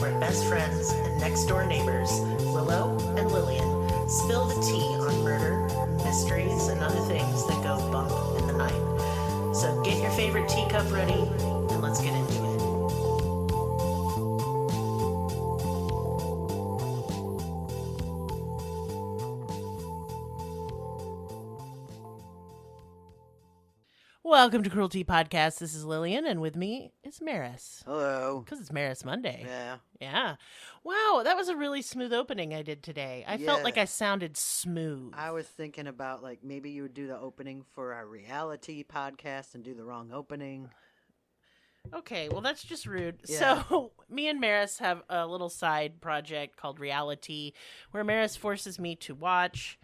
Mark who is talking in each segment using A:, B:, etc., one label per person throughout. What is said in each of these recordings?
A: where best friends and next-door neighbors, Willow and Lillian, spill the tea on murder, mysteries, and other things that go bump in the night. So get your favorite teacup ready, and let's get into it. Welcome to Cruelty Podcast. This is Lillian, and with me is Merris.
B: Hello.
A: Because it's Merris Monday.
B: Yeah.
A: Yeah. Wow, that was a really smooth opening I did today. I felt like I sounded smooth.
B: I was thinking about, like, maybe you would do the opening for our reality podcast and do the wrong opening.
A: Okay, well, that's just rude.
B: Yeah.
A: So, me and Merris have a little side project called Reality, where Merris forces me to watch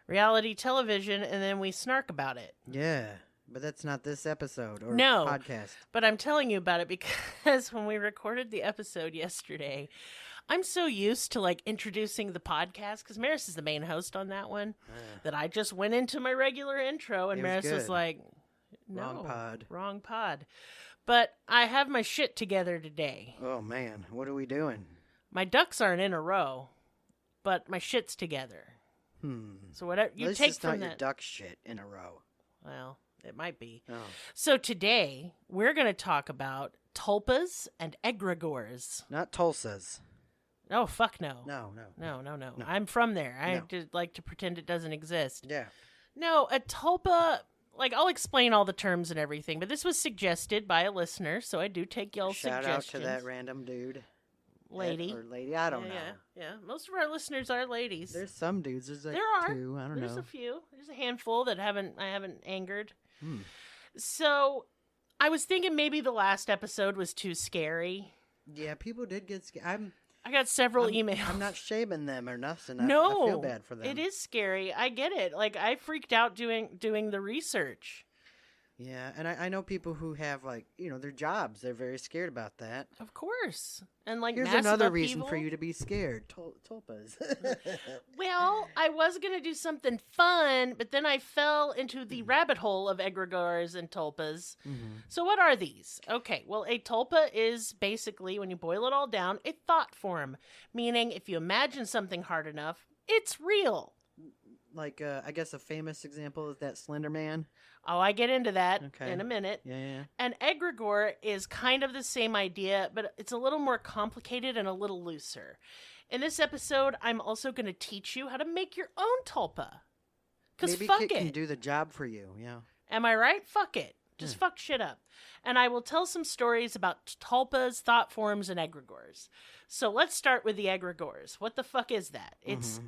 A: reality television, and then we snark about it.
B: Yeah. But that's not this episode or
A: No,
B: podcast.
A: But I'm telling you about it because when we recorded the episode yesterday, I'm so used to like introducing the podcast because Merris is the main host on that one that I just went into my regular intro and Merris was like, no, wrong pod. But I have my shit together today.
B: Oh, man. What are we doing?
A: My ducks aren't in a row, but my shit's together. So whatever you take from that.
B: Not your duck shit in a row.
A: Well, it might be.
B: Oh.
A: So today, we're going to talk about tulpas and egregores.
B: Not Tulsas.
A: Oh, fuck no.
B: No.
A: No. I'm from there. I just like to pretend it doesn't exist.
B: Yeah.
A: No, a tulpa, like, I'll explain all the terms and everything, but this was suggested by a listener, so I do take y'all's suggestions.
B: Shout out to that random dude.
A: Lady.
B: Or lady, I don't know.
A: Yeah. Most of our listeners are ladies.
B: There's some dudes. There's like two. I don't know.
A: There's a few. There's a handful that I haven't angered. So, I was thinking maybe the last episode was too scary.
B: Yeah, people did get scared.
A: I got several emails.
B: I'm not shaming them or nothing.
A: No,
B: I feel bad for them.
A: It is scary. I get it. Like, I freaked out doing the research.
B: Yeah, and I know people who have, like, you know, their jobs. They're very scared about that.
A: Of course. And, like,
B: here's
A: massive
B: another
A: upheaval.
B: reason for you to be scared. Tulpas.
A: Well, I was going to do something fun, but then I fell into the rabbit hole of egregores and tulpas. So what are these? Okay, well, a tulpa is basically, when you boil it all down, a thought form. Meaning, if you imagine something hard enough, it's real.
B: Like, I guess a famous example is that Slender Man.
A: Oh, I get into that in a minute.
B: Yeah.
A: An egregore is kind of the same idea, but it's a little more complicated and a little looser. In this episode, I'm also going to teach you how to make your own tulpa. Because fuck it.
B: Maybe Kit can do the job for you, yeah.
A: Am I right? Fuck it. Just fuck shit up. And I will tell some stories about tulpas, thought forms, and egregores. So let's start with the egregores. What the fuck is that? It's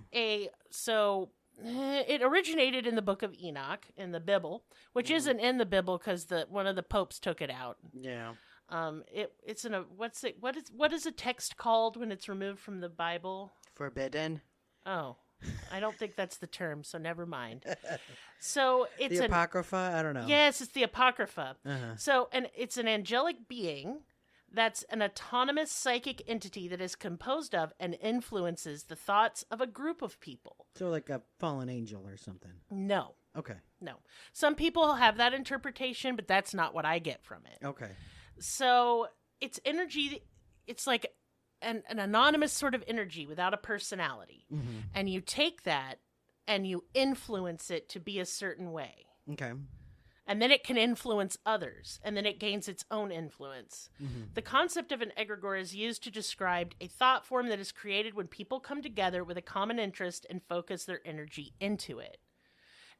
A: it originated in the Book of Enoch in the Bible, which isn't in the Bible because one of the popes took it out.
B: Yeah.
A: It's in a what is a text called when it's removed from the Bible?
B: Forbidden.
A: Oh, I don't think that's the term, so never mind. So it's
B: the Apocrypha. I don't know.
A: Yes, it's the Apocrypha. So it's an angelic being. That's an autonomous psychic entity that is composed of and influences the thoughts of a group of people.
B: So like a fallen angel or something.
A: No.
B: Okay.
A: No. Some people have that interpretation, but that's not what I get from it.
B: Okay.
A: So it's energy. It's like an anonymous sort of energy without a personality. And you take that and you influence it to be a certain way.
B: Okay.
A: And then it can influence others, and then it gains its own influence. The concept of an egregore is used to describe a thought form that is created when people come together with a common interest and focus their energy into it.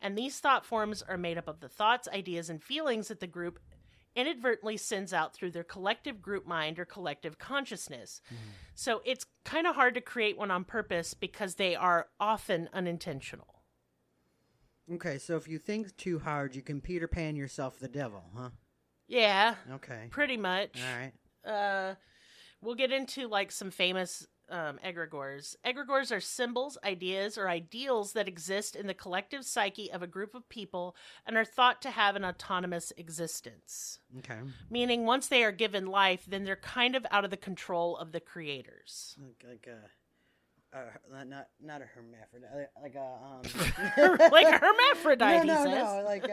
A: And these thought forms are made up of the thoughts, ideas, and feelings that the group inadvertently sends out through their collective group mind or collective consciousness. So it's kind of hard to create one on purpose because they are often unintentional.
B: Okay, so if you think too hard, you can Peter Pan yourself the devil, huh?
A: Yeah.
B: Okay.
A: Pretty much.
B: All right.
A: We'll get into like some famous egregores. Egregores are symbols, ideas, or ideals that exist in the collective psyche of a group of people and are thought to have an autonomous existence.
B: Okay.
A: Meaning once they are given life, then they're kind of out of the control of the creators.
B: Like not a hermaphrodite, like a
A: like a hermaphrodite.
B: No, like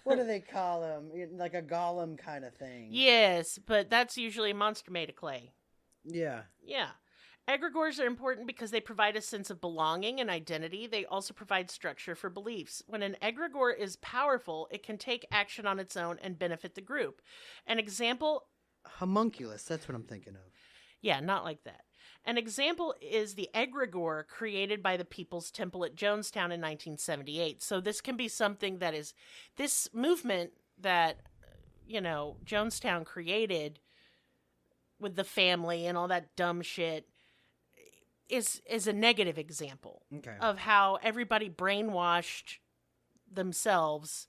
B: what do they call them? Like a golem kind of thing.
A: Yes, but that's usually a monster made of clay.
B: Yeah.
A: Yeah. Egregores are important because they provide a sense of belonging and identity. They also provide structure for beliefs. When an egregore is powerful, it can take action on its own and benefit the group. An example...
B: Homunculus, that's what I'm thinking of.
A: Yeah, not like that. An example is the egregore created by the People's Temple at Jonestown in 1978. So this can be something that is... This movement that, Jonestown created with the family and all that dumb shit is a negative example of how everybody brainwashed themselves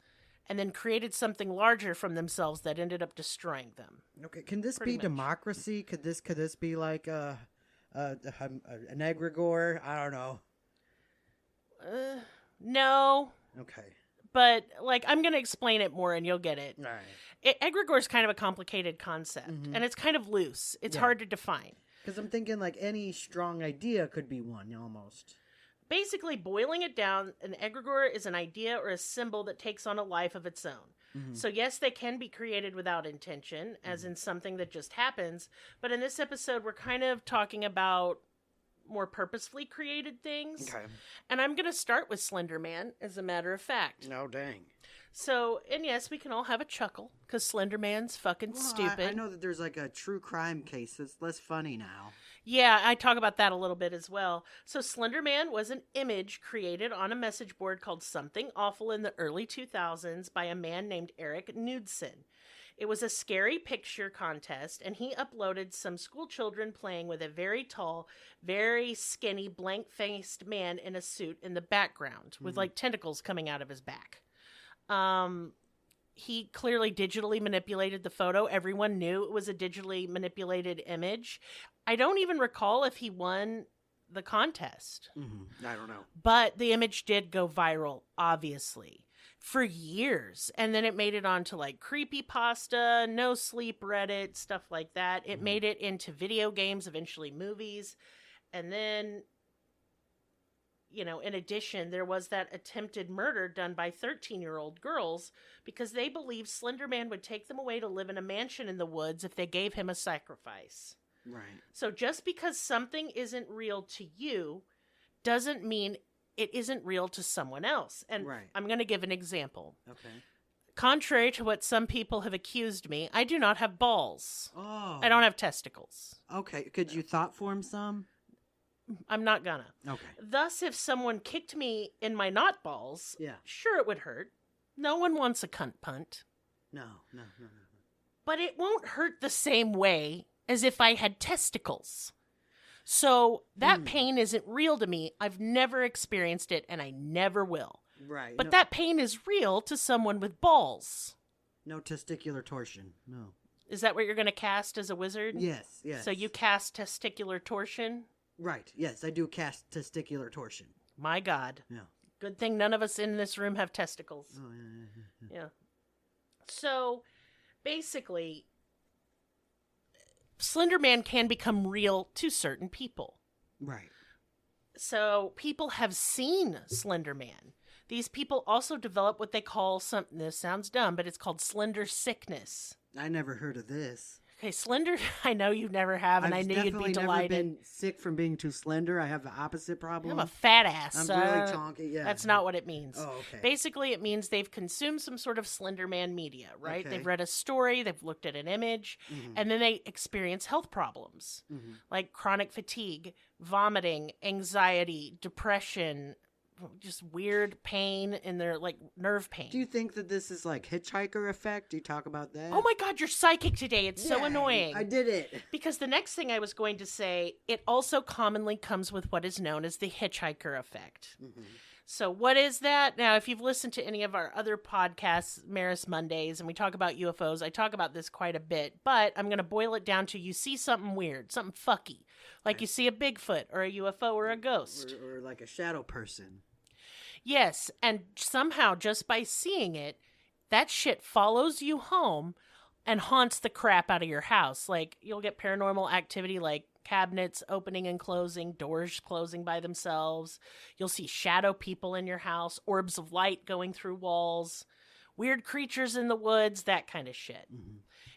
A: and then created something larger from themselves that ended up destroying them.
B: Okay, can this
A: Pretty
B: be
A: much.
B: democracy? Could this be like an egregore? I don't know.
A: No,
B: Okay.
A: but I'm going to explain it more and you'll get it.
B: All right.
A: Egregore is kind of a complicated concept and it's kind of loose. It's hard to define.
B: Because I'm thinking like any strong idea could be one almost.
A: Basically, boiling it down, an egregore is an idea or a symbol that takes on a life of its own.
B: Mm-hmm.
A: So yes, they can be created without intention, as in something that just happens. But in this episode, we're kind of talking about more purposefully created things.
B: Okay.
A: And I'm going to start with Slender Man, as a matter of fact.
B: No, dang.
A: So, and yes, we can all have a chuckle, because Slender Man's fucking stupid.
B: I know that there's like a true crime case that's less funny now.
A: Yeah, I talk about that a little bit as well. So Slender Man was an image created on a message board called Something Awful in the early 2000s by a man named Eric Knudsen. It was a scary picture contest, and he uploaded some school children playing with a very tall, very skinny, blank-faced man in a suit in the background with like tentacles coming out of his back. He clearly digitally manipulated the photo. Everyone knew it was a digitally manipulated image. I don't even recall if he won the contest.
B: I don't know.
A: But the image did go viral, obviously, for years. And then it made it onto like Creepypasta, No Sleep Reddit, stuff like that. It made it into video games, eventually movies. And then, in addition, there was that attempted murder done by 13-year-old girls because they believed Slender Man would take them away to live in a mansion in the woods if they gave him a sacrifice.
B: Right.
A: So just because something isn't real to you doesn't mean it isn't real to someone else. And I'm going to give an example.
B: Okay.
A: Contrary to what some people have accused me, I do not have balls.
B: Oh.
A: I don't have testicles.
B: Okay. Could you thought form some?
A: I'm not gonna.
B: Okay.
A: Thus, if someone kicked me in my not balls, sure it would hurt. No one wants a cunt punt.
B: No.
A: But it won't hurt the same way as if I had testicles. So that pain isn't real to me. I've never experienced it, and I never will.
B: Right.
A: But that pain is real to someone with balls.
B: No testicular torsion. No.
A: Is that what you're going to cast as a wizard?
B: Yes.
A: So you cast testicular torsion?
B: Right. Yes, I do cast testicular torsion.
A: My God.
B: Yeah.
A: Good thing none of us in this room have testicles.
B: Oh,
A: Yeah. So, basically, Slender Man can become real to certain people.
B: Right.
A: So, people have seen Slender Man. These people also develop what they call something, this sounds dumb, but it's called slender sickness.
B: I never heard of this.
A: Okay, slender, I know you never have, and I knew you'd be delighted.
B: I've definitely never been sick from being too slender. I have the opposite problem.
A: I'm a fat ass.
B: I'm really chonky, yeah.
A: That's not what it means.
B: Oh, okay.
A: Basically, it means they've consumed some sort of Slender Man media, right?
B: Okay.
A: They've read a story, they've looked at an image, and then they experience health problems, like chronic fatigue, vomiting, anxiety, depression, just weird pain in their, like, nerve pain.
B: Do you think that this is like hitchhiker effect? Do you talk about that?
A: Oh my God, you're psychic today. It's so annoying.
B: I did it.
A: Because the next thing I was going to say, it also commonly comes with what is known as the hitchhiker effect. So what is that? Now, if you've listened to any of our other podcasts, Merris Mondays, and we talk about UFOs, I talk about this quite a bit, but I'm going to boil it down to you see something weird, something fucky, like you see a Bigfoot or a UFO or a ghost.
B: Or like a shadow person.
A: Yes, and somehow just by seeing it, that shit follows you home and haunts the crap out of your house. Like, you'll get paranormal activity like cabinets opening and closing, doors closing by themselves. You'll see shadow people in your house, orbs of light going through walls, weird creatures in the woods, that kind of shit.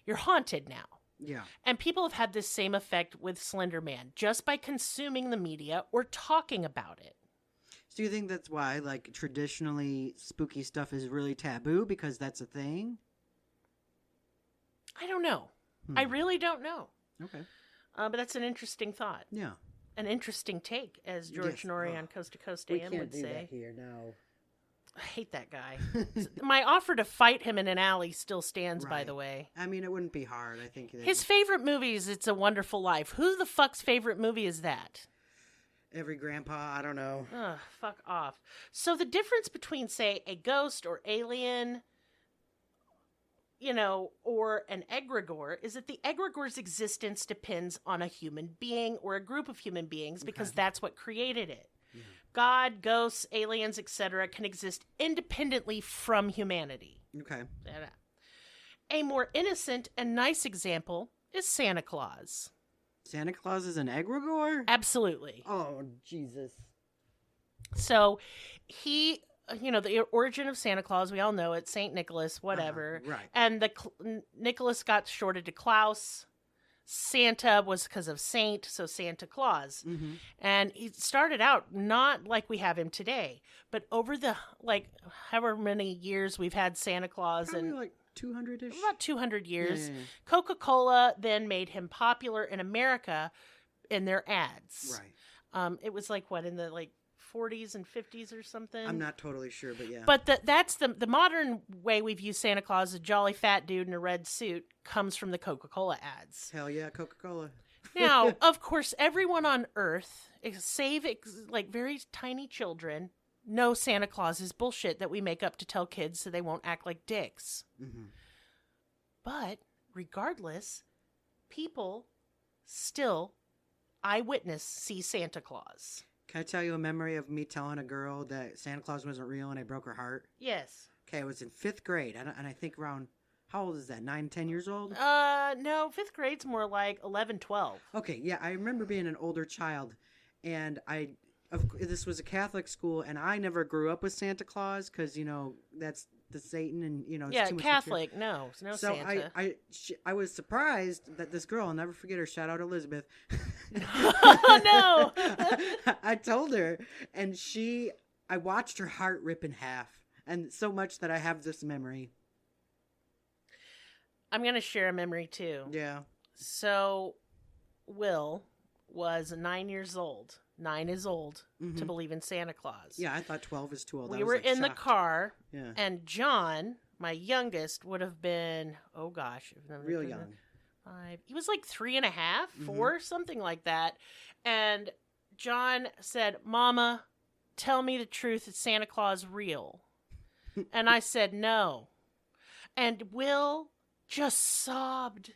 A: You're haunted now.
B: Yeah.
A: And people have had this same effect with Slender Man just by consuming the media or talking about it.
B: So you think that's why, like, traditionally spooky stuff is really taboo because that's a thing?
A: I don't know. I really don't know.
B: Okay.
A: But that's an interesting thought.
B: Yeah.
A: An interesting take, as George Norrie on Coast to Coast AM would say.
B: We can't do that here, no.
A: I hate that guy. My offer to fight him in an alley still stands, by the way.
B: I mean, it wouldn't be hard, I think.
A: His favorite movie is It's a Wonderful Life. Who the fuck's favorite movie is that?
B: Every grandpa, I don't know.
A: Ugh, fuck off. So the difference between, say, a ghost or alien, you know, or an egregore is that the egregore's existence depends on a human being or a group of human beings because that's what created it. Yeah. God, ghosts, aliens, etc. can exist independently from humanity.
B: Okay.
A: A more innocent and nice example is Santa Claus.
B: Santa Claus is an egregore?
A: Absolutely.
B: Oh, Jesus.
A: So he, you know, the origin of Santa Claus, we all know it, St. Nicholas, whatever.
B: Right.
A: And Nicholas got shorted to Klaus. Santa was because of Saint, so Santa Claus. Mm-hmm. And he started out not like we have him today, but over the, like, however many years we've had Santa Claus.
B: Probably
A: and
B: like 200-ish?
A: About 200 years.
B: Yeah.
A: Coca-Cola then made him popular in America in their ads.
B: Right.
A: It was like, what, in the, like, 40s and 50s or something?
B: I'm not totally sure, but yeah.
A: But that's the modern way we view Santa Claus, a jolly fat dude in a red suit, comes from the Coca-Cola ads.
B: Hell yeah, Coca-Cola.
A: Now, of course, everyone on Earth, save like very tiny children, know Santa Claus is bullshit that we make up to tell kids so they won't act like dicks. Mm-hmm. But regardless, people still eyewitness see Santa Claus.
B: Can I tell you a memory of me telling a girl that Santa Claus wasn't real and I broke her heart?
A: Yes.
B: Okay, it was in 5th grade, and I think around, how old is that, 9, 10 years old?
A: No, 5th grade's more like 11, 12.
B: Okay, yeah, I remember being an older child, and this was a Catholic school, and I never grew up with Santa Claus, because, you know, that's the Satan, and, you know, it's too much
A: Catholic, no
B: so
A: Santa.
B: I was surprised that this girl, I'll never forget her, shout out Elizabeth.
A: Oh, no!
B: I told her, and I watched her heart rip in half, and so much that I have this memory.
A: I'm going to share a memory, too.
B: Yeah.
A: So, Will was 9 years old. 9 is old to believe in Santa Claus.
B: Yeah, I thought 12 is too old.
A: We were in the car,
B: yeah.
A: And John, my youngest, would have been, oh gosh.
B: Real young.
A: 5. He was like 3.5, 4, something like that. And John said, Mama, tell me the truth. Is Santa Claus real? And I said, no. And Will just sobbed.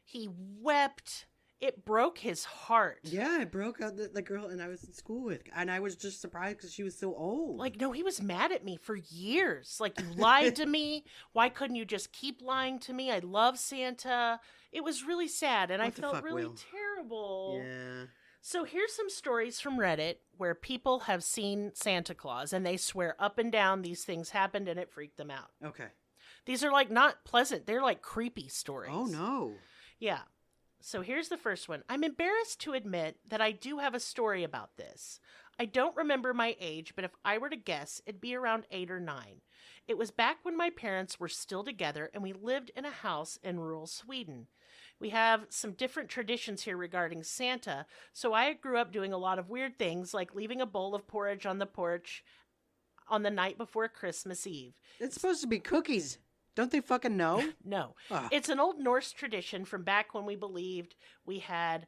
A: He wept. It broke his heart.
B: Yeah, it broke out the girl and I was in school with. And I was just surprised because she was so old.
A: Like, no, he was mad at me for years. Like, you lied to me. Why couldn't you just keep lying to me? I love Santa. It was really sad. And I felt really terrible.
B: Yeah.
A: So here's some stories from Reddit where people have seen Santa Claus. And they swear up and down these things happened and it freaked them out.
B: Okay.
A: These are, like, not pleasant. They're, like, creepy stories.
B: Oh, no.
A: Yeah. So here's the first one. I'm embarrassed to admit that I do have a story about this. I don't remember my age, but if I were to guess, it'd be around 8 or 9. It was back when my parents were still together and we lived in a house in rural Sweden. We have some different traditions here regarding Santa, so I grew up doing a lot of weird things like leaving a bowl of porridge on the porch on the night before Christmas Eve.
B: It's supposed to be cookies. Don't they fucking know?
A: No. It's an old Norse tradition from back when we believed we had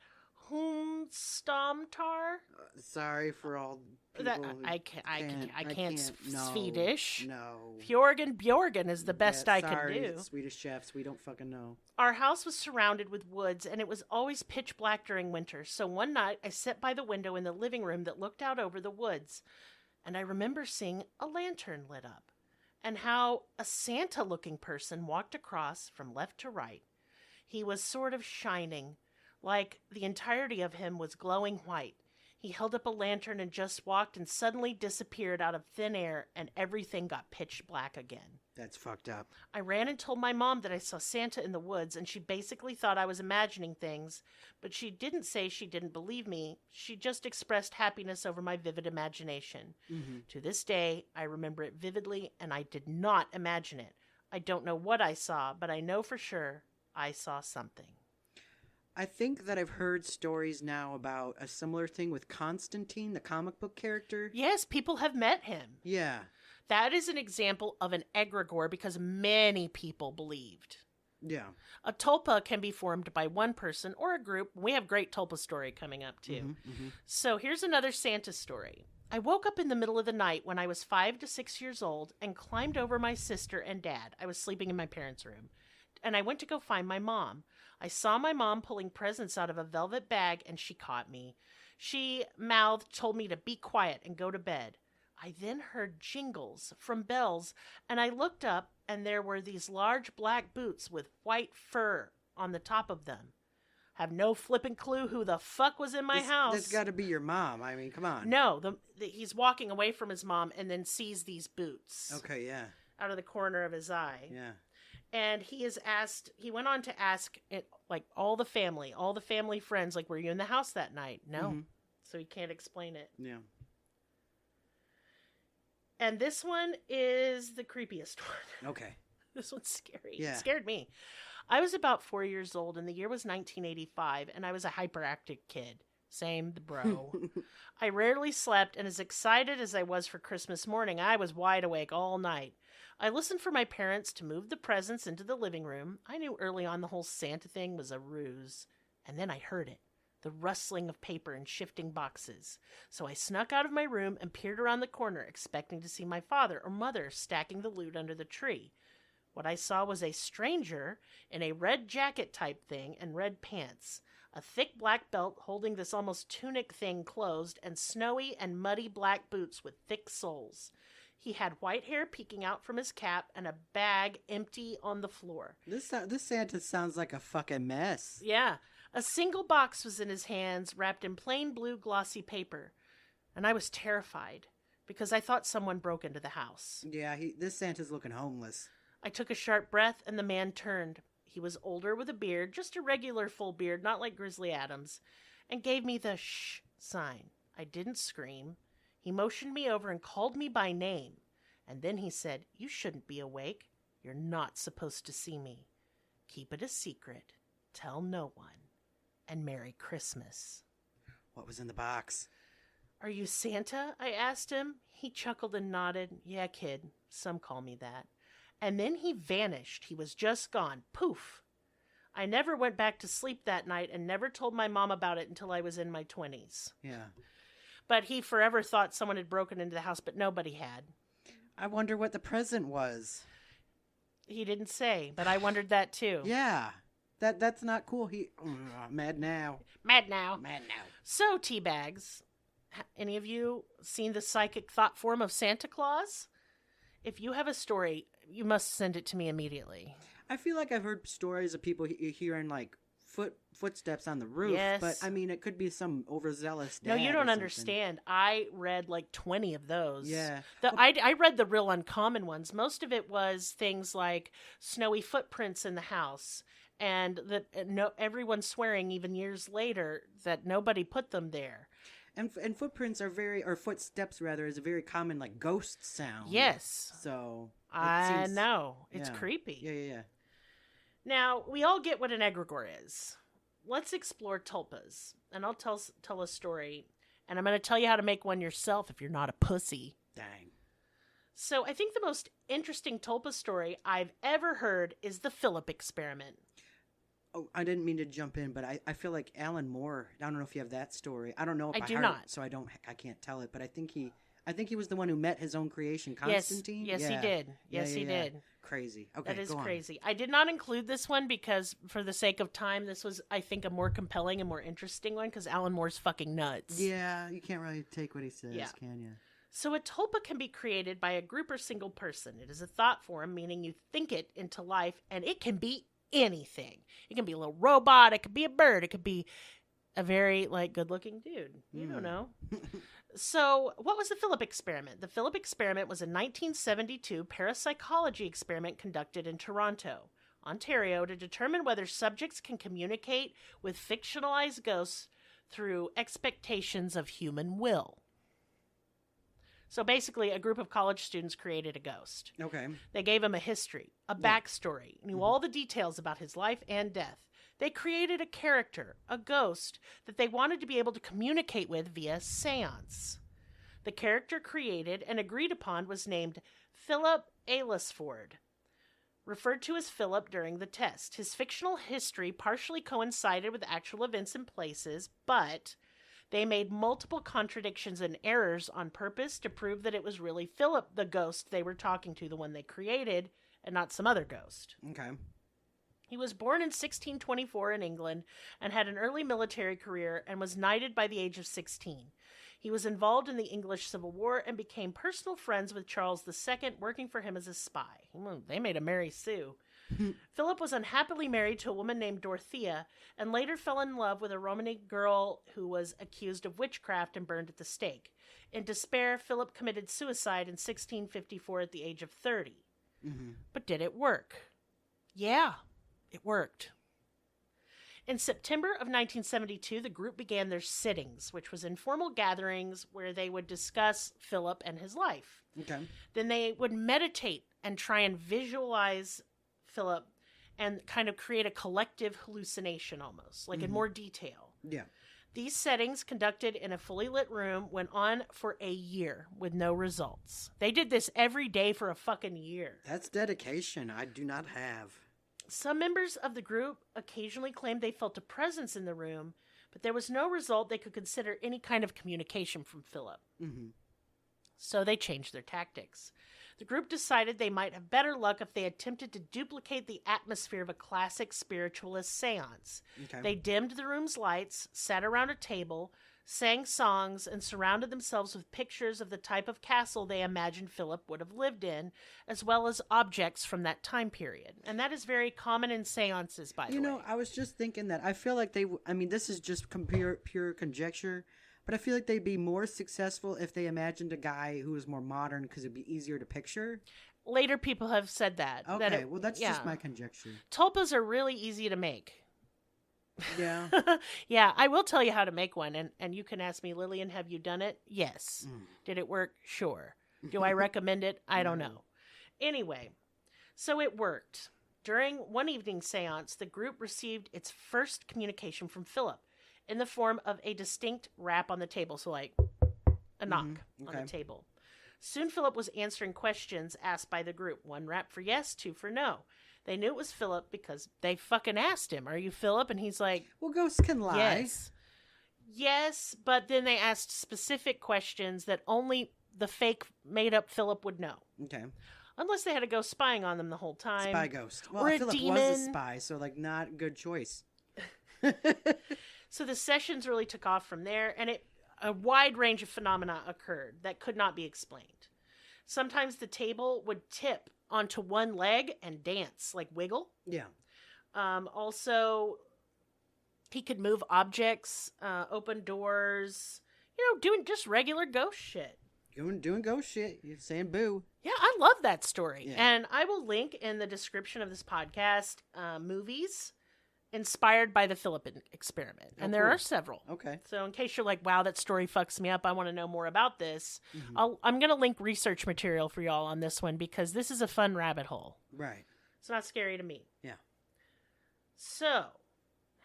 A: Humstamtar.
B: Sorry for all people.
A: I can't Swedish.
B: No.
A: Bjorgen is the best I can do.
B: Swedish chefs, we don't fucking know.
A: Our house was surrounded with woods, and it was always pitch black during winter. So one night, I sat by the window in the living room that looked out over the woods, and I remember seeing a lantern lit up. And how a Santa-looking person walked across from left to right. He was sort of shining, like the entirety of him was glowing white. He held up a lantern and just walked and suddenly disappeared out of thin air, and everything got pitch black again.
B: That's fucked up.
A: I ran and told my mom that I saw Santa in the woods, and she basically thought I was imagining things, but she didn't say she didn't believe me. She just expressed happiness over my vivid imagination.
B: Mm-hmm.
A: To this day, I remember it vividly, and I did not imagine it. I don't know what I saw, but I know for sure I saw something.
B: I think that I've heard stories now about a similar thing with Constantine, the comic book character.
A: Yes, people have met him.
B: Yeah.
A: That is an example of an egregore because many people believed.
B: Yeah.
A: A tulpa can be formed by one person or a group. We have great tulpa story coming up too.
B: Mm-hmm, mm-hmm.
A: So here's another Santa story. I woke up in the middle of the night when I was 5 to 6 years old and climbed over my sister and dad. I was sleeping in my parents' room. And I went to go find my mom. I saw my mom pulling presents out of a velvet bag, and she caught me. She told me to be quiet and go to bed. I then heard jingles from bells, and I looked up, and there were these large black boots with white fur on the top of them. Have no flipping clue who the fuck was in my house.
B: That's got to be your mom. I mean, come on.
A: No, he's walking away from his mom and then sees these boots.
B: Okay, yeah.
A: Out of the corner of his eye.
B: Yeah.
A: And he went on to ask it, like, all the family friends, like, were you in the house that night? No. Mm-hmm. So he can't explain it.
B: Yeah.
A: And this one is the creepiest one.
B: Okay.
A: This one's scary.
B: Yeah.
A: It scared me. I was about 4 years old, and the year was 1985, and I was a hyperactive kid. Same, the bro. I rarely slept, and as excited as I was for Christmas morning, I was wide awake all night. I listened for my parents to move the presents into the living room. I knew early on the whole Santa thing was a ruse. And then I heard it, the rustling of paper and shifting boxes. So I snuck out of my room and peered around the corner, expecting to see my father or mother stacking the loot under the tree. What I saw was a stranger in a red jacket type thing and red pants, a thick black belt holding this almost tunic thing closed, and snowy and muddy black boots with thick soles. He had white hair peeking out from his cap and a bag empty on the floor.
B: This Santa sounds like a fucking mess.
A: Yeah. A single box was in his hands, wrapped in plain blue glossy paper. And I was terrified because I thought someone broke into the house.
B: Yeah, this Santa's looking homeless.
A: I took a sharp breath and the man turned. He was older with a beard, just a regular full beard, not like Grizzly Adams, and gave me the shh sign. I didn't scream. He motioned me over and called me by name. And then he said, "You shouldn't be awake. You're not supposed to see me. Keep it a secret. Tell no one. And Merry Christmas."
B: What was in the box?
A: "Are you Santa?" I asked him. He chuckled and nodded. "Yeah, kid. Some call me that." And then he vanished. He was just gone. Poof. I never went back to sleep that night and never told my mom about it until I was in my 20s.
B: Yeah.
A: But he forever thought someone had broken into the house, but nobody had.
B: I wonder what the present was.
A: He didn't say, but I wondered that too.
B: Yeah. That's not cool. Mad now.
A: Mad now.
B: Mad now.
A: So, Teabags, any of you seen the psychic thought form of Santa Claus? If you have a story, you must send it to me immediately.
B: I feel like I've heard stories of people hearing, like, footsteps on the roof.
A: Yes.
B: But, I mean, it could be some overzealous dad.
A: No, you don't
B: or
A: understand. I read like 20 of those.
B: Yeah.
A: I read the real uncommon ones. Most of it was things like snowy footprints in the house, and that everyone's swearing even years later that nobody put them there.
B: And footprints or footsteps rather, is a very common, like, ghost sound.
A: Yes.
B: So
A: I know. It's creepy.
B: Yeah.
A: Now, we all get what an egregore is. Let's explore tulpas, and I'll tell a story, and I'm going to tell you how to make one yourself if you're not a pussy.
B: Dang.
A: So I think the most interesting tulpa story I've ever heard is the Philip experiment.
B: Oh, I didn't mean to jump in, but I feel like Alan Moore, I don't know if you have that story. I don't know if
A: I do not.
B: So I can't tell it, but I think he was the one who met his own creation, Constantine.
A: Yes, he did. Yes, he did.
B: Crazy. Okay,
A: that is
B: go on.
A: crazy. I did not include this one because, for the sake of time, this was, I think, a more compelling and more interesting one because Alan Moore's fucking nuts.
B: Yeah, you can't really take what he says, can you?
A: So a tulpa can be created by a group or single person. It is a thought form, meaning you think it into life, and it can be anything. It can be a little robot. It could be a bird. It could be a very, like, good-looking dude. You don't know. So, what was the Philip experiment? The Philip experiment was a 1972 parapsychology experiment conducted in Toronto, Ontario, to determine whether subjects can communicate with fictionalized ghosts through expectations of human will. So basically, a group of college students created a ghost.
B: Okay.
A: They gave him a history, a backstory, knew all the details about his life and death. They created a character, a ghost, that they wanted to be able to communicate with via seance. The character created and agreed upon was named Philip Aylesford, referred to as Philip during the test. His fictional history partially coincided with actual events and places, but they made multiple contradictions and errors on purpose to prove that it was really Philip, the ghost they were talking to, the one they created, and not some other ghost.
B: Okay.
A: He was born in 1624 in England and had an early military career and was knighted by the age of 16. He was involved in the English Civil War and became personal friends with Charles II, working for him as a spy. They made a Mary Sue. Philip was unhappily married to a woman named Dorothea and later fell in love with a Romany girl who was accused of witchcraft and burned at the stake. In despair, Philip committed suicide in 1654 at the age of 30. But did it work? Yeah, it worked. In September of 1972, the group began their sittings, which was informal gatherings where they would discuss Philip and his life.
B: Okay.
A: Then they would meditate and try and visualize Philip and kind of create a collective hallucination almost, like in more detail.
B: Yeah.
A: These settings, conducted in a fully lit room, went on for a year with no results. They did this every day for a fucking year.
B: That's dedication I do not have.
A: Some members of the group occasionally claimed they felt a presence in the room, but there was no result they could consider any kind of communication from Philip. So they changed their tactics. The group decided they might have better luck if they attempted to duplicate the atmosphere of a classic spiritualist seance.
B: Okay.
A: They dimmed the room's lights, sat around a table, sang songs, and surrounded themselves with pictures of the type of castle they imagined Philip would have lived in, as well as objects from that time period. And that is very common in seances, by the way.
B: You know, I was just thinking that I feel like this is just pure conjecture, but I feel like they'd be more successful if they imagined a guy who was more modern because it'd be easier to picture.
A: Later people have said that.
B: Okay, well, that's just my conjecture.
A: Tulpas are really easy to make.
B: Yeah.
A: Yeah, I will tell you how to make one, and you can ask me, Lillian, have you done it? Yes. Did it work? Sure. Do I recommend it? I don't know. Anyway, so it worked. During one evening seance, the group received its first communication from Philip in the form of a distinct rap on the table, so like a knock on the table. Soon Philip was answering questions asked by the group. 1 rap for yes, 2 for no. They knew it was Philip because they fucking asked him, "Are you Philip?" And he's like,
B: well, ghosts can lie.
A: Yes. Yes, but then they asked specific questions that only the fake made-up Philip would know.
B: Okay.
A: Unless they had a ghost spying on them the whole time.
B: Spy ghost. Well,
A: or
B: Philip was a spy, so like not a good choice.
A: So the sessions really took off from there, and a wide range of phenomena occurred that could not be explained. Sometimes the table would tip onto one leg and dance, like wiggle.
B: Yeah.
A: Also, he could move objects, open doors, doing just regular ghost shit.
B: Doing ghost shit. You're saying boo.
A: Yeah, I love that story.
B: Yeah.
A: And I will link in the description of this podcast movies inspired by the Philip experiment. And there are several.
B: Okay.
A: So in case you're like, wow, that story fucks me up, I want to know more about this, I'm going to link research material for y'all on this one because this is a fun rabbit hole.
B: Right.
A: It's not scary to me.
B: Yeah.
A: So,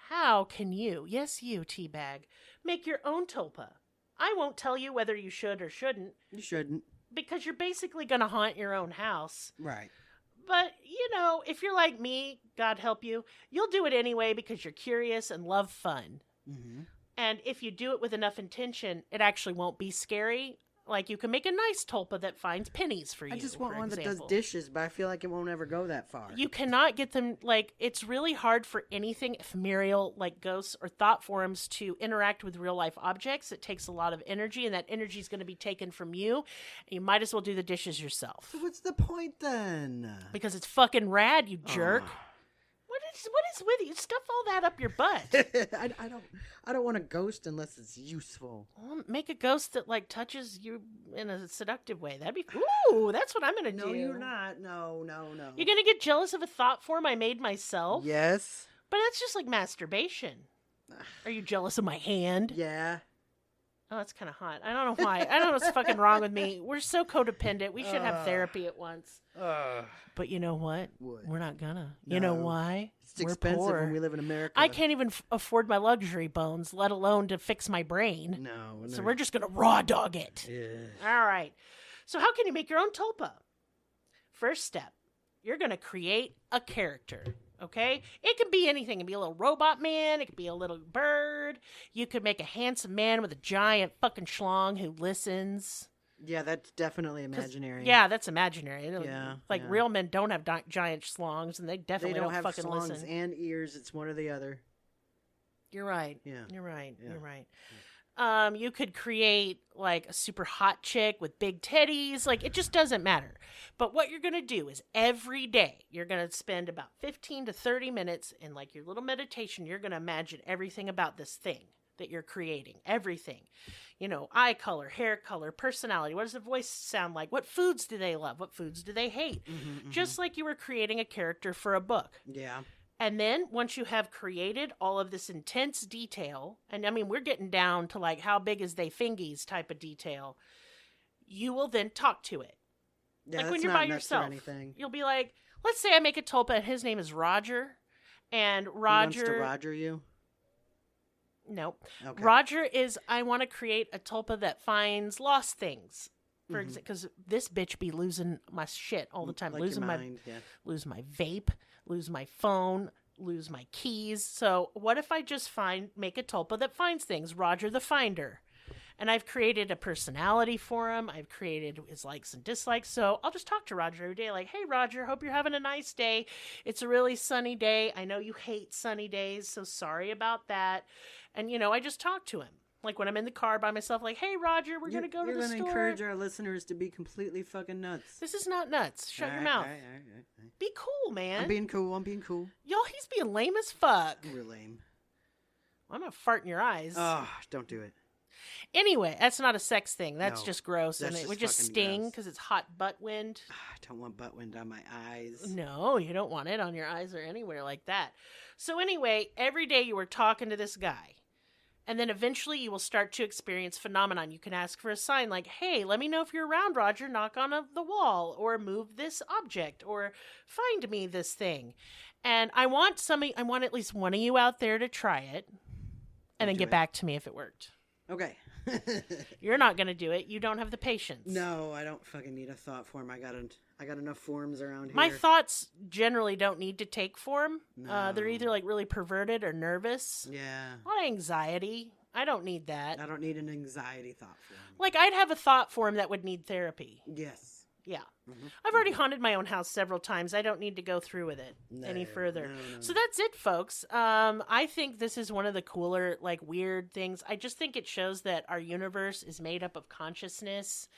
A: how can you, yes you, Teabag, make your own tulpa? I won't tell you whether you should or shouldn't.
B: You shouldn't.
A: Because you're basically going to haunt your own house.
B: Right.
A: But, if you're like me, God help you, you'll do it anyway because you're curious and love fun.
B: Mm-hmm.
A: And if you do it with enough intention, it actually won't be scary. Like, you can make a nice tulpa that finds pennies for you.
B: I just want one that does dishes, but I feel like it won't ever go that far.
A: You cannot get them, it's really hard for anything ephemeral, like ghosts or thought forms, to interact with real-life objects. It takes a lot of energy, and that energy is going to be taken from you, and you might as well do the dishes yourself.
B: So what's the point, then?
A: Because it's fucking rad, you jerk. What is with you? Stuff all that up your butt.
B: I don't want a ghost unless it's useful.
A: Well, make a ghost that like touches you in a seductive way. That'd be ooh. That's what I'm gonna do.
B: No, you're not. No.
A: You're gonna get jealous of a thought form I made myself.
B: Yes.
A: But that's just like masturbation. Are you jealous of my hand?
B: Yeah.
A: Oh, that's kind of hot. I don't know why. I don't know what's fucking wrong with me. We're so codependent. We should have therapy at once. But you know what? We're not gonna. No. You know why?
B: It's expensive poor. When we live in America.
A: I can't even afford my luxury bones, let alone to fix my brain.
B: No.
A: So we're just gonna raw dog it.
B: Yeah.
A: All right. So how can you make your own tulpa? First step, you're gonna create a character. Okay? It could be anything. It could be a little robot man. It could be a little bird. You could make a handsome man with a giant fucking schlong who listens.
B: Yeah, that's definitely imaginary.
A: Yeah, that's imaginary.
B: Yeah.
A: Like real men don't have giant schlongs, and they definitely don't
B: have
A: fucking
B: schlongs
A: listen.
B: And ears. It's one or the other.
A: You're right.
B: Yeah.
A: You're right.
B: Yeah.
A: You're right. You could create like a super hot chick with big titties. Like, it just doesn't matter. But what you're going to do is every day you're going to spend about 15 to 30 minutes in like your little meditation. You're going to imagine everything about this thing that you're creating. Everything. You know, eye color, hair color, personality. What does the voice sound like? What foods do they love? What foods do they hate? Just like you were creating a character for a book.
B: Yeah.
A: And then once you have created all of this intense detail, and I mean, we're getting down to like how big is they fingies type of detail, you will then talk to it.
B: Yeah,
A: like when you're by yourself, you'll be like, let's say I make a tulpa and his name is Roger. And Roger...
B: He wants to Roger you?
A: Nope.
B: Okay.
A: Roger is, I want to create a tulpa that finds lost things. For example, because this bitch be losing my shit all the time.
B: Like
A: losing lose my vape, lose my phone, lose my keys. So what if I just make a tulpa that finds things? Roger the Finder. And I've created a personality for him. I've created his likes and dislikes. So I'll just talk to Roger every day. Like, hey, Roger, hope you're having a nice day. It's a really sunny day. I know you hate sunny days, so sorry about that. And, you know, I just talk to him. Like when I'm in the car by myself, like, hey, Roger, we're going to go to the store.
B: You're going to encourage our listeners to be completely fucking nuts.
A: This is not nuts. Shut your mouth. All right. Be cool, man.
B: I'm being cool.
A: Y'all, he's being lame as fuck.
B: We're lame.
A: I'm going to fart in your eyes.
B: Oh, don't do it.
A: Anyway, that's not a sex thing. That's just gross.
B: And
A: it would just sting because it's hot butt wind.
B: I don't want butt wind on my eyes.
A: No, you don't want it on your eyes or anywhere like that. So anyway, every day you were talking to this guy. And then eventually you will start to experience phenomenon. You can ask for a sign like, hey, let me know if you're around, Roger. Knock on the wall or move this object or find me this thing. And I want at least one of you out there to try it and then get back to me if it worked.
B: Okay.
A: You're not going to do it. You don't have the patience.
B: No, I don't fucking need a thought form. I got enough forms around here.
A: My thoughts generally don't need to take form.
B: No.
A: They're either like really perverted or nervous.
B: Yeah.
A: A lot of anxiety. I don't need that.
B: I don't need an anxiety thought form.
A: Like I'd have a thought form that would need therapy.
B: Yes.
A: Yeah. Mm-hmm. I've already haunted my own house several times. I don't need to go through with it any further. No. So that's it, folks. I think this is one of the cooler, like, weird things. I just think it shows that our universe is made up of consciousness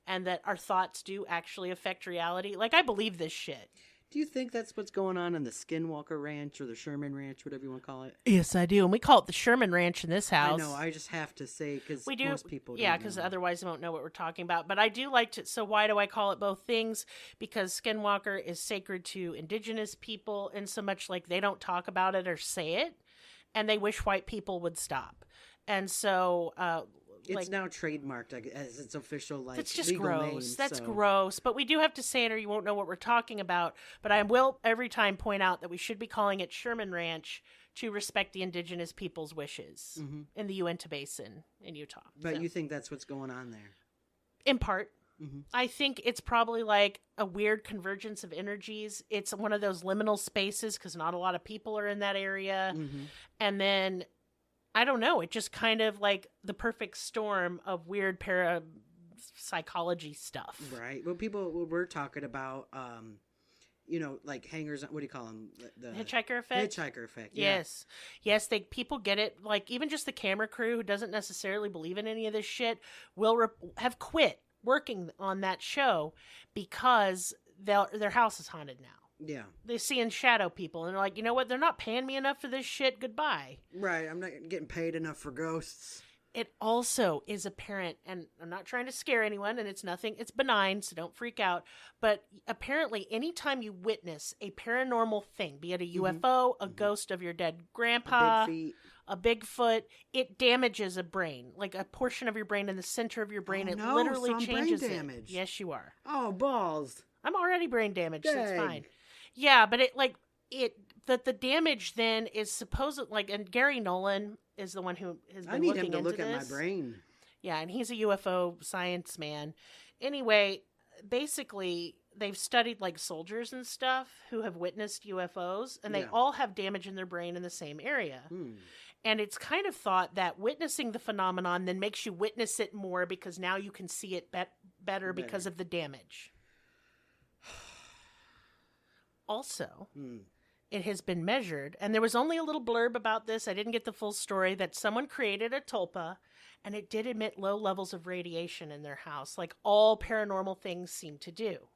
A: and that our thoughts do actually affect reality. Like, I believe this shit.
B: Do you think that's what's going on in the Skinwalker Ranch or the Sherman Ranch, whatever you want to call it?
A: Yes, I do. And we call it the Sherman Ranch in this house.
B: I know. I just have to say because most people don't
A: Yeah, because otherwise they won't know what we're talking about. But I do like to... So why do I call it both things? Because Skinwalker is sacred to indigenous people in so much like they don't talk about it or say it. And they wish white people would stop. And so...
B: it's now trademarked as its official, like,
A: that's just
B: legal
A: gross.
B: name.
A: That's gross. But we do have to say it or you won't know what we're talking about. But I will every time point out that we should be calling it Sherman Ranch to respect the indigenous people's wishes in the Uinta Basin in Utah.
B: But you think that's what's going on there?
A: In part. Mm-hmm. I think it's probably like a weird convergence of energies. It's one of those liminal spaces because not a lot of people are in that area. Mm-hmm. And then... I don't know. It just kind of like the perfect storm of weird parapsychology stuff.
B: Right. Well, we're talking about, like hangers. What do you call them? The
A: hitchhiker effect.
B: Hitchhiker effect. Yeah.
A: Yes. People get it. Like even just the camera crew who doesn't necessarily believe in any of this shit will have quit working on that show because their house is haunted now.
B: Yeah.
A: They see in shadow people, and they're like, you know what? They're not paying me enough for this shit. Goodbye.
B: Right. I'm not getting paid enough for ghosts.
A: It also is apparent, and I'm not trying to scare anyone, and it's benign, so don't freak out. But apparently, anytime you witness a paranormal thing, be it a UFO, a ghost of your dead grandpa, a Bigfoot, it damages a brain, like a portion of your brain in the center of your brain. It literally
B: so I'm
A: changes
B: brain
A: it.
B: damaged.
A: Yes, you are.
B: Oh, balls.
A: I'm already brain damaged, so it's
B: Dang.
A: fine. Yeah, but the damage then is supposed, like, and Gary Nolan is the one who has been looking into this. I need him to look at my
B: brain.
A: Yeah, and he's a UFO science man. Anyway, basically, they've studied, like, soldiers and stuff who have witnessed UFOs, and they all have damage in their brain in the same area. And it's kind of thought that witnessing the phenomenon then makes you witness it more because now you can see it better because of the damage. Also, it has been measured, and there was only a little blurb about this. I didn't get the full story, that someone created a tulpa, and it did emit low levels of radiation in their house, like all paranormal things seem to do.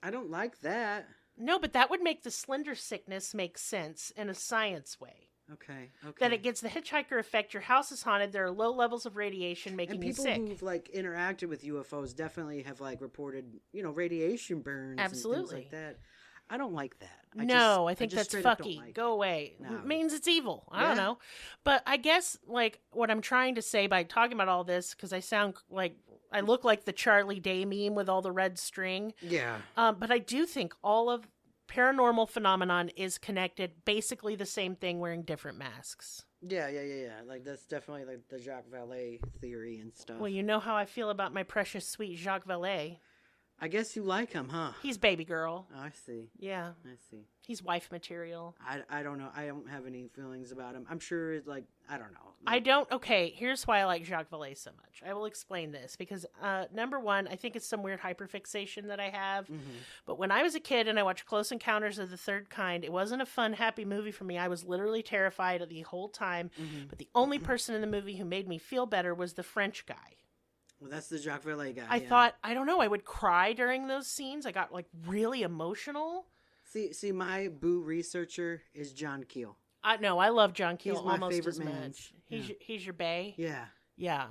B: I don't like that.
A: No, but that would make the slender sickness make sense in a science way.
B: Okay.
A: That it gets the hitchhiker effect. Your house is haunted. There are low levels of radiation making you sick.
B: And people who've, like, interacted with UFOs definitely have, like, reported, radiation burns and things like that. I don't like that.
A: I think that's fucky. Go away. No. It means it's evil. I don't know. But I guess, like, what I'm trying to say by talking about all this, because I look like the Charlie Day meme with all the red string.
B: Yeah.
A: But I do think all of paranormal phenomenon is connected, basically the same thing, wearing different masks.
B: Yeah. Like, that's definitely, like, the Jacques Vallée theory and stuff.
A: Well, you know how I feel about my precious, sweet Jacques Vallée.
B: I guess you like him, huh?
A: He's baby girl.
B: Oh, I see.
A: Yeah.
B: I see.
A: He's wife material.
B: I don't know. I don't have any feelings about him. I'm sure it's like, I don't know. Like,
A: okay, here's why I like Jacques Vallée so much. I will explain this because, number one, I think it's some weird hyperfixation that I have. But when I was a kid and I watched Close Encounters of the Third Kind, it wasn't a fun, happy movie for me. I was literally terrified the whole time. But the only person in the movie who made me feel better was the French guy.
B: Well, that's the Jacques Vallée guy.
A: I thought, I don't know, I would cry during those scenes. I got, like, really emotional.
B: See, my boo researcher is John Keel.
A: No, I love John Keel
B: almost
A: almost as
B: man.
A: much. He's your bae?
B: Yeah.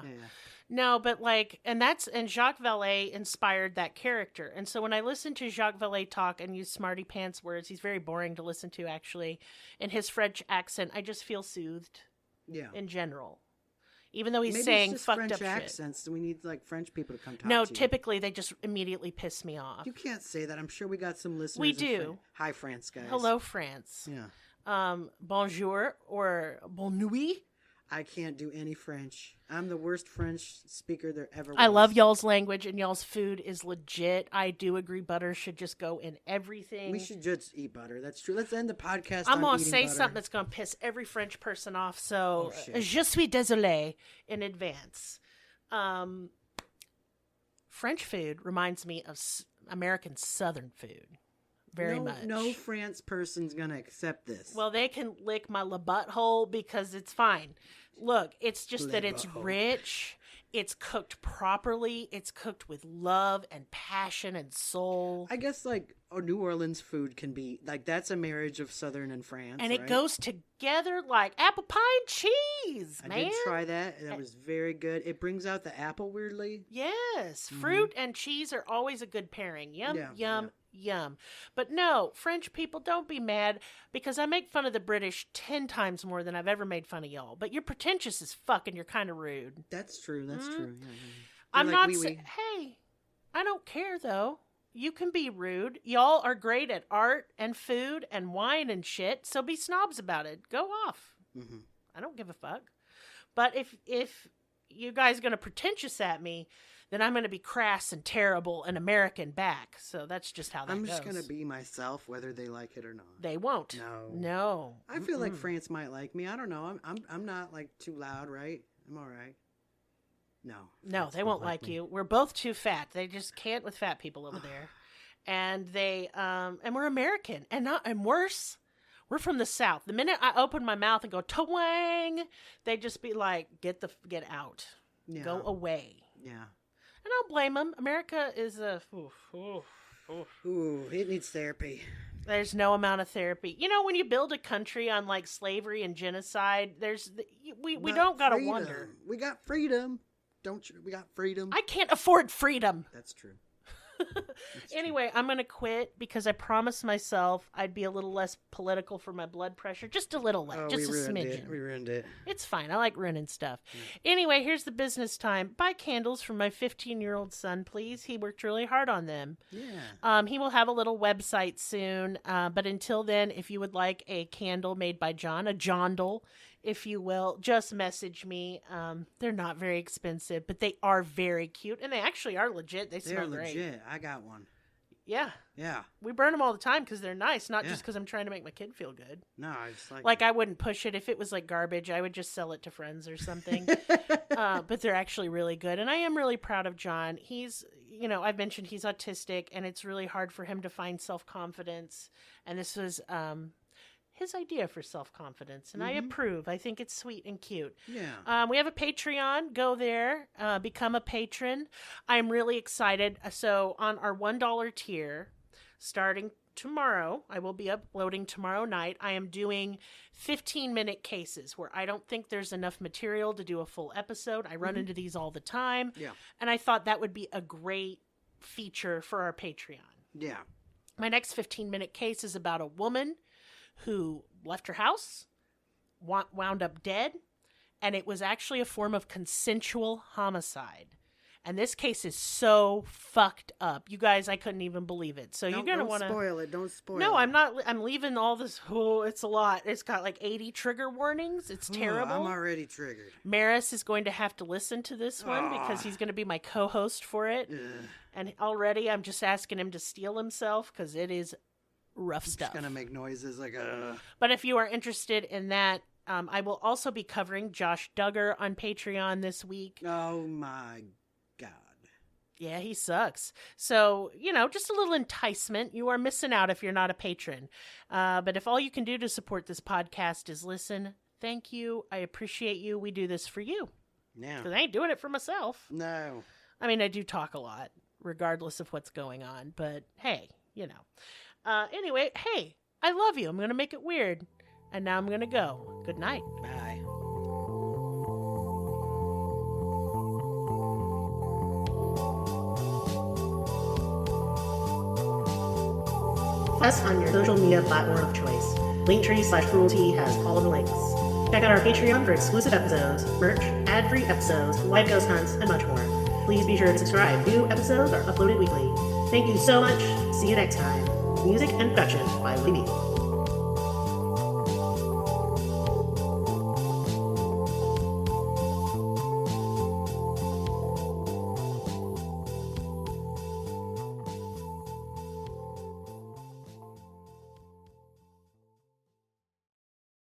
A: No, but, like, and Jacques Vallée inspired that character. And so when I listen to Jacques Vallée talk and use smarty pants words, he's very boring to listen to, actually. In his French accent, I just feel soothed.
B: Yeah.
A: In general. Even though he's
B: Maybe
A: saying
B: it's just
A: fucked
B: French
A: up
B: accents. We need, like, French people to come talk to
A: No,
B: you.
A: typically they just immediately piss me off.
B: You can't say that. I'm sure we got some listeners.
A: We do.
B: Hi, France, guys.
A: Hello, France.
B: Yeah.
A: Bonjour or bon nuit.
B: I can't do any French. I'm the worst French speaker there ever was.
A: I love y'all's language, and y'all's food is legit. I do agree butter should just go in everything.
B: We should just eat butter. That's true. Let's end the podcast
A: I'm
B: on
A: going to say
B: butter.
A: something that's going to piss every French person off, so je suis désolé in advance. French food reminds me of American Southern food. Very much.
B: No France person's going to accept this.
A: Well, they can lick my butthole because it's fine. Look, it's just that it's rich. It's cooked properly. It's cooked with love and passion and soul.
B: I guess, like, New Orleans food can be, like, that's a marriage of Southern and France,
A: and it goes together like apple pie and cheese, man.
B: I did try that. That was very good. It brings out the apple weirdly.
A: Yes. Fruit and cheese are always a good pairing. Yum. But no, French people, don't be mad because I make fun of the British 10 times more than I've ever made fun of y'all. But you're pretentious as fuck and you're kind of rude.
B: That's true. That's true. Yeah.
A: I'm like, not saying, hey, I don't care though. You can be rude. Y'all are great at art and food and wine and shit, so be snobs about it. Go off. I don't give a fuck. But if you guys are going to pretentious at me, then I'm going to be crass and terrible and American back. So that's just how that goes.
B: I'm just going to be myself, whether they like it or not.
A: They won't. No.
B: I feel like France might like me. I don't know. I'm not, like, too loud, right? I'm all right. No,
A: they won't like you. We're both too fat. They just can't with fat people over there. And they and we're American and worse. We're from the South. The minute I open my mouth and go twang, they just be like, get out. Yeah. Go away.
B: Yeah.
A: And I don't blame them. America is a
B: it needs therapy.
A: There's no amount of therapy. You know, when you build a country on like slavery and genocide, we don't gotta wonder.
B: We got freedom, don't you? We got freedom.
A: I can't afford freedom.
B: That's true.
A: Anyway, I'm gonna quit because I promised myself I'd be a little less political for my blood pressure, just a little less, just a smidgen.
B: We ruined it.
A: It's fine. I like ruining stuff. Anyway, here's the business time. Buy candles for my 15-year-old son, please. He worked really hard on them.
B: Yeah.
A: He will have a little website soon. But until then, if you would like a candle made by John, a jondle, if you will, just message me. They're not very expensive, but they are very cute, and they actually are legit. They smell great.
B: They're legit. I got one.
A: Yeah.
B: Yeah.
A: We burn them all the time because they're nice, not just because I'm trying to make my kid feel good.
B: No, I just
A: like I wouldn't push it if it was like garbage. I would just sell it to friends or something. But they're actually really good, and I am really proud of John. He's, I've mentioned he's autistic, and it's really hard for him to find self-confidence, and this was his idea for self-confidence, and I approve. I think it's sweet and cute.
B: Yeah.
A: We have a Patreon. Go there, become a patron. I'm really excited. So on our $1 tier, starting tomorrow, I will be uploading tomorrow night. I am doing 15-minute cases where I don't think there's enough material to do a full episode. I run into these all the time.
B: Yeah.
A: And I thought that would be a great feature for our Patreon.
B: Yeah.
A: My next 15-minute case is about a woman who left her house, wound up dead, and it was actually a form of consensual homicide. And this case is so fucked up. You guys, I couldn't even believe it. So you're going to want to...
B: Don't spoil it. Don't spoil it.
A: No, I'm not. I'm leaving all this... Oh, it's a lot. It's got like 80 trigger warnings. It's terrible.
B: I'm already triggered.
A: Merris is going to have to listen to this one because he's going to be my co-host for it. And already I'm just asking him to steel himself because it is rough stuff.
B: It's gonna make noises like
A: But if you are interested in that, I will also be covering Josh Duggar on Patreon this week.
B: Oh my god.
A: Yeah, he sucks. So, just a little enticement. You are missing out if you're not a patron. But if all you can do to support this podcast is listen, thank you. I appreciate you. We do this for you.
B: Yeah.
A: Because I ain't doing it for myself.
B: No.
A: I mean, I do talk a lot, regardless of what's going on. But hey, anyway, hey, I love you. I'm going to make it weird. And now I'm going to go. Good night.
B: Bye.
A: Us on your social media platform of choice. Linktree/cruelty has all of the links. Check out our Patreon for exclusive episodes, merch, ad-free episodes, live ghost hunts, and much more. Please be sure to subscribe. New episodes are uploaded weekly. Thank you so much. See you next time. Music and production by Libby.